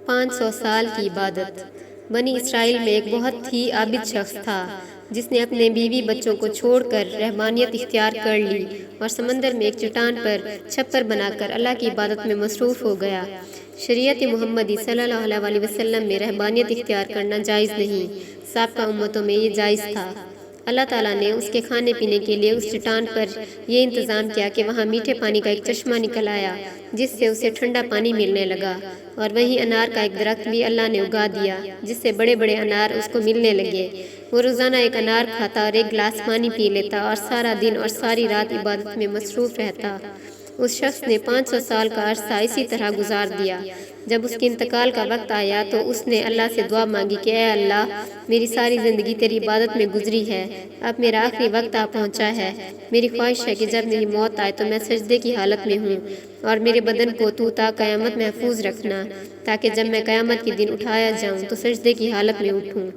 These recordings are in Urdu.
500 سال کی عبادت۔ بنی اسرائیل میں ایک بہت ہی عابد شخص تھا جس نے اپنے بیوی بچوں کو چھوڑ کر رہبانیت اختیار کر لی اور سمندر میں ایک چٹان پر چھپر بنا کر اللہ کی عبادت میں مصروف ہو گیا۔ شریعت محمدی صلی اللہ علیہ وسلم میں رہبانیت اختیار کرنا جائز نہیں، سابقہ امتوں میں یہ جائز تھا۔ اللہ تعالیٰ نے اس کے کھانے پینے کے لیے اس چٹان پر یہ انتظام کیا کہ وہاں میٹھے پانی کا ایک چشمہ نکل آیا جس سے اسے ٹھنڈا پانی ملنے لگا، اور وہیں انار کا ایک درخت بھی اللہ نے اگا دیا جس سے بڑے بڑے انار اس کو ملنے لگے۔ وہ روزانہ ایک انار کھاتا اور ایک گلاس پانی پی لیتا اور سارا دن اور ساری رات عبادت میں مصروف رہتا۔ اس شخص نے 500 سال کا عرصہ اسی طرح گزار دیا۔ جب اس کے انتقال کا وقت آیا تو اس نے اللہ سے دعا مانگی کہ اے اللہ، میری ساری زندگی تیری عبادت میں گزری ہے، اب میرا آخری وقت آ پہنچا ہے۔ میری خواہش ہے کہ جب میری موت آئے تو میں سجدے کی حالت میں ہوں، اور میرے بدن کو تو تا قیامت محفوظ رکھنا، تاکہ جب میں قیامت کے دن اٹھایا جاؤں تو سجدے کی حالت میں اٹھوں۔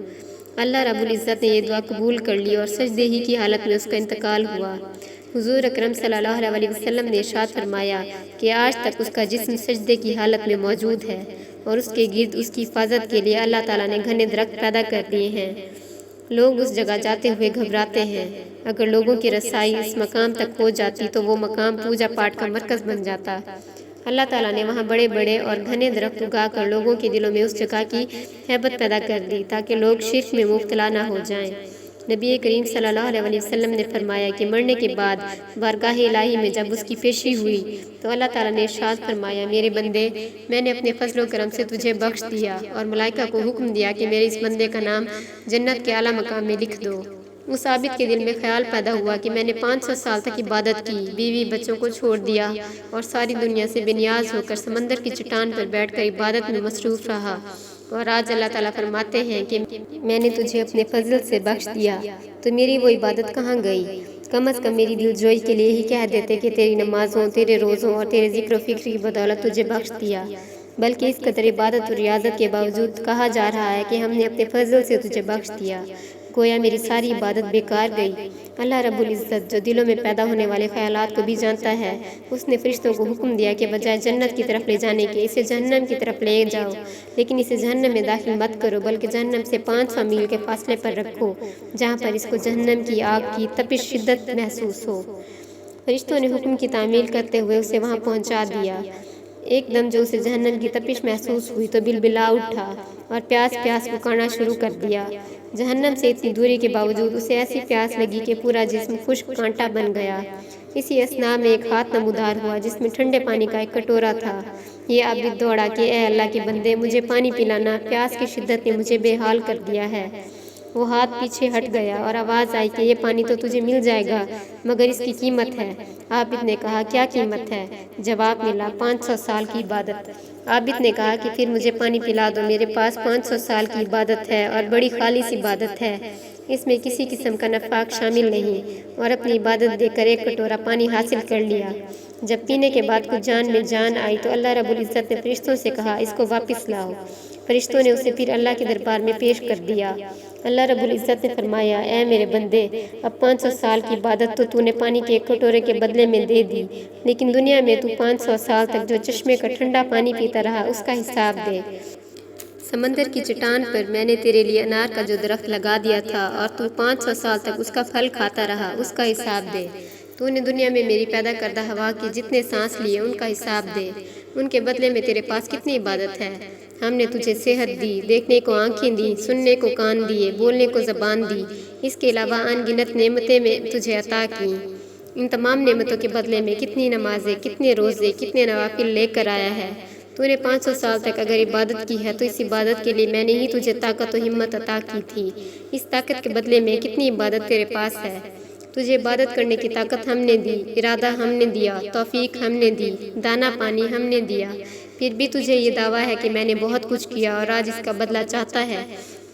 اللہ رب العزت نے یہ دعا قبول کر لی اور سجدے ہی کی حالت میں اس کا انتقال ہوا۔ حضور اکرم صلی اللہ علیہ وسلم نے ارشاد فرمایا کہ آج تک اس کا جسم سجدے کی حالت میں موجود ہے، اور اس کے گرد اس کی حفاظت کے لیے اللہ تعالیٰ نے گھنے درخت پیدا کر دیے ہیں۔ لوگ اس جگہ جاتے ہوئے گھبراتے ہیں، اگر لوگوں کی رسائی اس مقام تک ہو جاتی تو وہ مقام پوجا پاٹ کا مرکز بن جاتا۔ اللہ تعالیٰ نے وہاں بڑے بڑے اور گھنے درخت اگا کر لوگوں کے دلوں میں اس جگہ کی ہیبت پیدا کر دی تاکہ لوگ شرک میں مبتلا نہ ہو جائیں۔ نبی کریم صلی اللہ علیہ وسلم نے فرمایا کہ مرنے کے بعد بارگاہ الہی میں جب اس کی پیشی ہوئی تو اللہ تعالیٰ نے ارشاد فرمایا، میرے بندے، میں نے اپنے فضل و کرم سے تجھے بخش دیا، اور ملائکہ کو حکم دیا کہ میرے اس بندے کا نام جنت کے اعلیٰ مقام میں لکھ دو۔ اس عابد کے دل میں خیال پیدا ہوا کہ میں نے 500 سال تک عبادت کی، بیوی بچوں کو چھوڑ دیا اور ساری دنیا سے بے نیاز ہو کر سمندر کی چٹان پر بیٹھ کر عبادت میں مصروف رہا، اور آج اللہ تعالیٰ فرماتے ہیں کہ میں نے تجھے اپنے فضل سے بخش دیا، تو میری وہ عبادت کہاں گئی؟ کم از کم میری دل جوئی کے لیے ہی کہہ دیتے کہ تیری نمازوں، تیرے روزوں اور تیرے ذکر و فکر کی بدولت تجھے بخش دیا، بلکہ اس قدر عبادت اور ریاضت کے باوجود کہا جا رہا ہے کہ ہم نے اپنے فضل سے تجھے بخش دیا، گویا میری ساری عبادت بیکار گئی۔ اللہ رب العزت جو دلوں میں پیدا ہونے والے خیالات کو بھی جانتا ہے، اس نے فرشتوں کو حکم دیا کہ بجائے جنت کی طرف لے جانے کے اسے جہنم کی طرف لے جاؤ، لیکن اسے جہنم میں داخل مت کرو بلکہ جہنم سے 500 میل کے فاصلے پر رکھو، جہاں پر اس کو جہنم کی آگ کی تپش شدت محسوس ہو۔ فرشتوں نے حکم کی تعمیل کرتے ہوئے اسے وہاں پہنچا دیا۔ ایک دم جو اسے جہنم کی تپش محسوس ہوئی تو بلبلا اٹھا اور پیاس پیاس پکارنا شروع کر دیا۔ جہنم سے اتنی دوری کے باوجود اسے ایسی پیاس لگی کہ پورا جسم خشک کانٹا بن گیا۔ اسی اثناء میں ایک ہاتھ نمودار ہوا جس میں ٹھنڈے پانی کا ایک کٹورا تھا۔ یہ عابد دوڑا کہ اے اللہ کے بندے، مجھے پانی پلانا، پیاس کی شدت نے مجھے بے حال کر دیا ہے۔ وہ ہاتھ پیچھے ہٹ گیا اور آواز آئی کہ یہ پانی تو تجھے مل جائے گا، مگر اس کی قیمت ہے۔ عابد نے کہا، کیا قیمت ہے؟ جواب ملا، 500 سال کی عبادت۔ عابد نے کہا کہ پھر مجھے پانی پلا دو، میرے پاس 500 سال کی عبادت ہے اور بڑی خالص عبادت ہے، اس میں کسی قسم کا نفاق شامل نہیں، اور اپنی عبادت دے کر ایک کٹورا پانی حاصل کر لیا۔ جب پینے کے بعد کچھ جان میں جان آئی تو اللہ رب العزت نے فرشتوں سے کہا، اس کو واپس لاؤ۔ فرشتوں نے اسے پھر اللہ کے دربار میں پیش کر دیا۔ اللہ رب العزت نے فرمایا، اے میرے بندے، اب 500 سال کی عبادت تو نے پانی کے ایک کٹورے کے بدلے میں دے دی، لیکن دنیا میں تو 500 سال تک جو چشمے کا ٹھنڈا پانی پیتا رہا اس کا حساب دے۔ سمندر کی چٹان پر میں نے تیرے لیے انار کا جو درخت لگا دیا تھا اور تو 500 سال تک اس کا پھل کھاتا رہا، اس کا حساب دے۔ تو نے دنیا میں میری پیدا کردہ ہوا کی جتنے سانس لیے ان کا حساب دے، ان کے بدلے میں تیرے پاس کتنی عبادت ہے۔ ہم نے تجھے صحت دی، دیکھنے کو آنکھیں دی، سننے کو کان دیے، بولنے کو زبان دی، اس کے علاوہ ان گنت نعمتیں میں تجھے عطا کی۔ ان تمام نعمتوں کے بدلے میں کتنی نمازیں، کتنے روزے، کتنے نوافل لے کر آیا ہے۔ تو نے 500 سال تک اگر عبادت کی ہے تو اس عبادت کے لیے میں نے ہی تجھے طاقت و ہمت عطا کی تھی، اس طاقت کے بدلے میں کتنی عبادت تیرے پاس ہے۔ تجھے عبادت کرنے کی طاقت ہم نے دی، ارادہ ہم نے دیا، توفیق ہم نے دی، دانا پانی ہم نے دیا، پھر بھی تجھے یہ دعویٰ ہے کہ میں نے بہت کچھ کیا اور آج اس کا بدلہ چاہتا ہے۔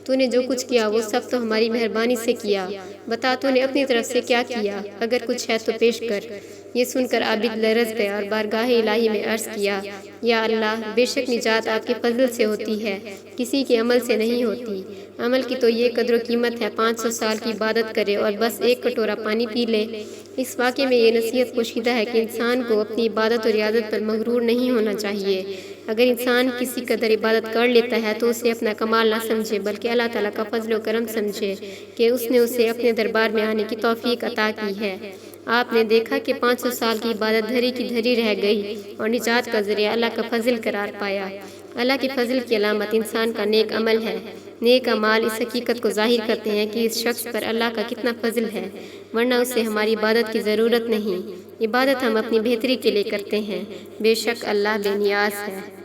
تو نے جو کچھ کیا وہ سب تو ہماری مہربانی سے کیا، بتا تو نے اپنی طرف سے کیا کیا، اگر کچھ ہے تو پیش کر۔ یہ سن کر عابد لرز گیا اور بارگاہ الہی میں عرض کیا، یا اللہ، بے شک نجات آپ کے فضل سے ہوتی ہے، کسی کے عمل سے نہیں ہوتی۔ عمل کی تو یہ قدر و قیمت ہے، 500 سال کی عبادت کرے اور بس ایک کٹورا پانی پی لے۔ اس واقعے میں یہ نصیحت پوشیدہ ہے کہ انسان کو اپنی عبادت اور ریاضت پر مغرور نہیں ہونا چاہیے۔ اگر انسان کسی قدر عبادت کر لیتا ہے تو اسے اپنا کمال نہ سمجھے بلکہ اللہ تعالیٰ کا فضل و کرم سمجھے کہ اس نے اسے اپنے دربار میں آنے کی توفیق عطا کی ہے۔ آپ نے دیکھا کہ 500 سال کی عبادت دھری کی دھری رہ گئی اور نجات کا ذریعہ اللہ کا فضل قرار پایا۔ اللہ کے فضل کی علامت انسان کا نیک عمل ہے۔ نیک اعمال اس حقیقت کو ظاہر کرتے ہیں کہ اس شخص پر اللہ کا کتنا فضل ہے، ورنہ اسے ہماری عبادت کی ضرورت نہیں۔ عبادت ہم اپنی بہتری کے لیے کرتے ہیں، بے شک اللہ بے نیاز ہے۔